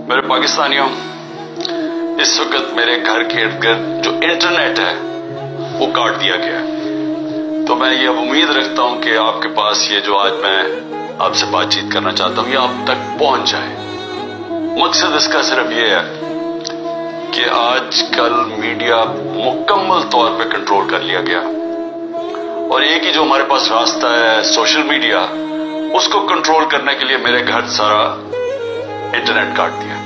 मेरे पाकिस्तानियों, इस वक्त मेरे घर के इर्द गिर्द जो इंटरनेट है वो काट दिया गया है। तो मैं ये अब उम्मीद रखता हूं कि आपके पास ये जो आज मैं आपसे बातचीत करना चाहता हूं ये आप तक पहुंच जाए। मकसद इसका सिर्फ ये है कि आजकल मीडिया मुकम्मल तौर पे कंट्रोल कर लिया गया और एक ही जो हमारे पास रास्ता है सोशल मीडिया, उसको कंट्रोल करने के लिए मेरे घर सारा इंटरनेट काट दिया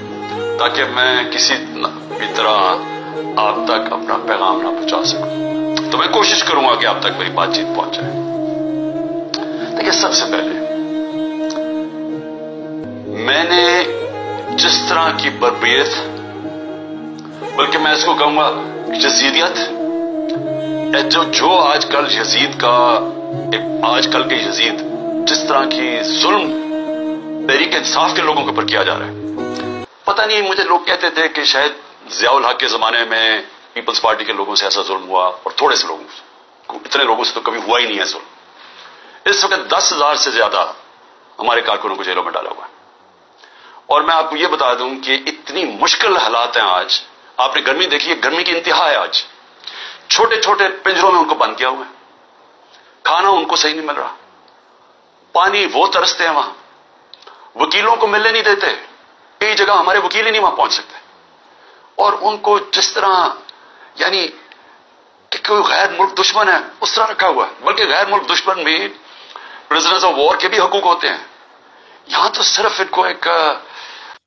ताकि मैं किसी भी तरह आप तक अपना पैगाम ना पहुंचा सकूं। तो मैं कोशिश करूंगा कि आप तक मेरी बातचीत पहुंच जाए। देखिए, सबसे पहले मैंने जिस तरह की बर्बरियत, बल्कि मैं इसको कहूंगा यजीदियत, जो आजकल यजीद का आजकल के यजीद जिस तरह की जुल्म तहरीक इंसाफ के लोगों के ऊपर किया जा रहा है, पता नहीं, मुझे लोग कहते थे कि शायद ज़ियाउल हक के जमाने में पीपल्स पार्टी के लोगों से ऐसा जुल्म हुआ और थोड़े से लोगों से, इतने लोगों से तो कभी हुआ ही नहीं है जुल्म। इस वक्त 10,000 से ज्यादा हमारे कारकुनों को जेलों में डाला हुआ है। और मैं आपको ये बता दूं कि इतनी मुश्किल हालात हैं आज। आपने गर्मी देखी है, गर्मी की इंतहा है आज। छोटे छोटे पिंजरों में उनको बंद किया हुआ है, खाना उनको सही नहीं मिल रहा, पानी वो तरसते हैं, वहां वकीलों को मिलने नहीं देते, कई जगह हमारे वकील ही नहीं वहां पहुंच सकते। और उनको जिस तरह यानी कि कोई गैर मुल्क दुश्मन है उस तरह रखा हुआ है। बल्कि गैर मुल्क दुश्मन भी प्रिजनर्स ऑफ वॉर के भी हकूक होते हैं। यहां तो सिर्फ इनको एक